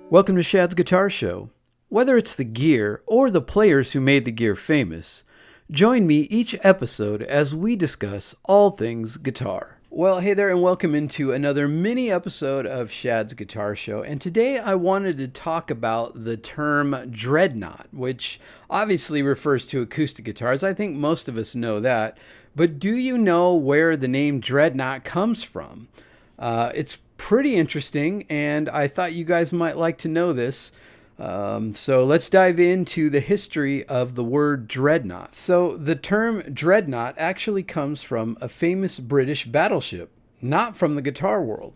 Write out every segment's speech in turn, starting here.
Welcome to Shad's Guitar Show. Whether it's the gear or the players who made the gear famous, join me each episode as we discuss all things guitar. Well, hey there and welcome into another mini episode of Shad's Guitar Show. And today I wanted to talk about the term Dreadnought, which obviously refers to acoustic guitars. I think most of us know that. But do you know where the name Dreadnought comes from? It's pretty interesting, and I thought you guys might like to know this. So let's dive into the history of the word dreadnought. So the term dreadnought actually comes from a famous British battleship, not from the guitar world.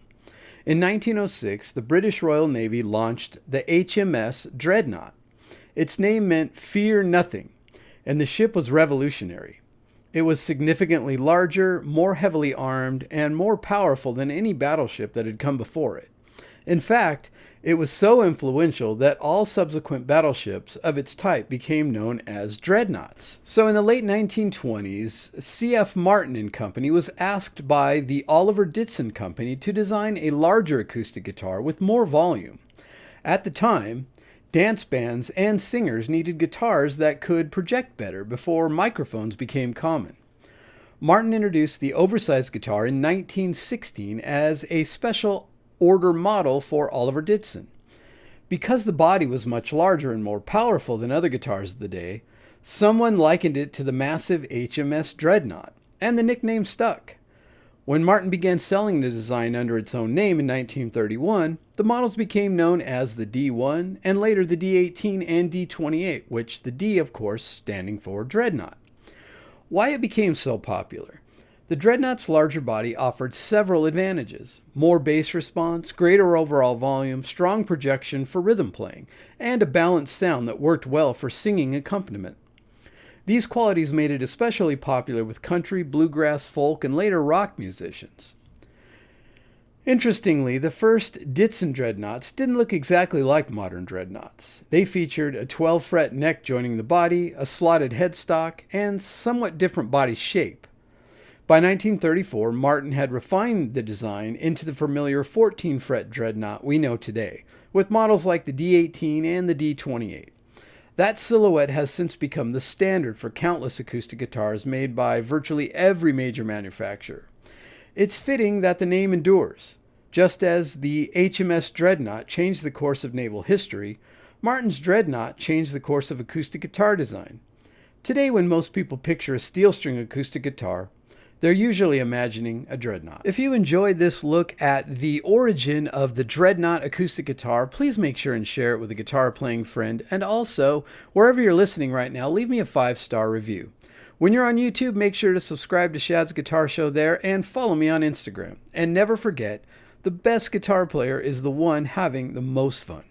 In 1906, the British Royal Navy launched the HMS Dreadnought. Its name meant fear nothing, and the ship was revolutionary. It was significantly larger, more heavily armed, and more powerful than any battleship that had come before it. In fact, it was so influential that all subsequent battleships of its type became known as dreadnoughts. So in the late 1920s, C.F. Martin and Company was asked by the Oliver Ditson Company to design a larger acoustic guitar with more volume. At the time, dance bands and singers needed guitars that could project better before microphones became common. Martin introduced the oversized guitar in 1916 as a special order model for Oliver Ditson. Because the body was much larger and more powerful than other guitars of the day, someone likened it to the massive HMS Dreadnought, and the nickname stuck. When Martin began selling the design under its own name in 1931, the models became known as the D1 and later the D18 and D28, which the D, of course, standing for Dreadnought. Why it became so popular? The Dreadnought's larger body offered several advantages: more bass response, greater overall volume, strong projection for rhythm playing, and a balanced sound that worked well for singing accompaniment. These qualities made it especially popular with country, bluegrass, folk, and later rock musicians. Interestingly, the first Ditson dreadnoughts didn't look exactly like modern dreadnoughts. They featured a 12-fret neck joining the body, a slotted headstock, and somewhat different body shape. By 1934, Martin had refined the design into the familiar 14-fret dreadnought we know today, with models like the D18 and the D28. That silhouette has since become the standard for countless acoustic guitars made by virtually every major manufacturer. It's fitting that the name endures. Just as the HMS Dreadnought changed the course of naval history, Martin's Dreadnought changed the course of acoustic guitar design. Today, when most people picture a steel string acoustic guitar, they're usually imagining a dreadnought. If you enjoyed this look at the origin of the Dreadnought acoustic guitar, please make sure and share it with a guitar playing friend. And also, wherever you're listening right now, leave me a 5-star review. When you're on YouTube, make sure to subscribe to Shad's Guitar Show there and follow me on Instagram. And never forget, the best guitar player is the one having the most fun.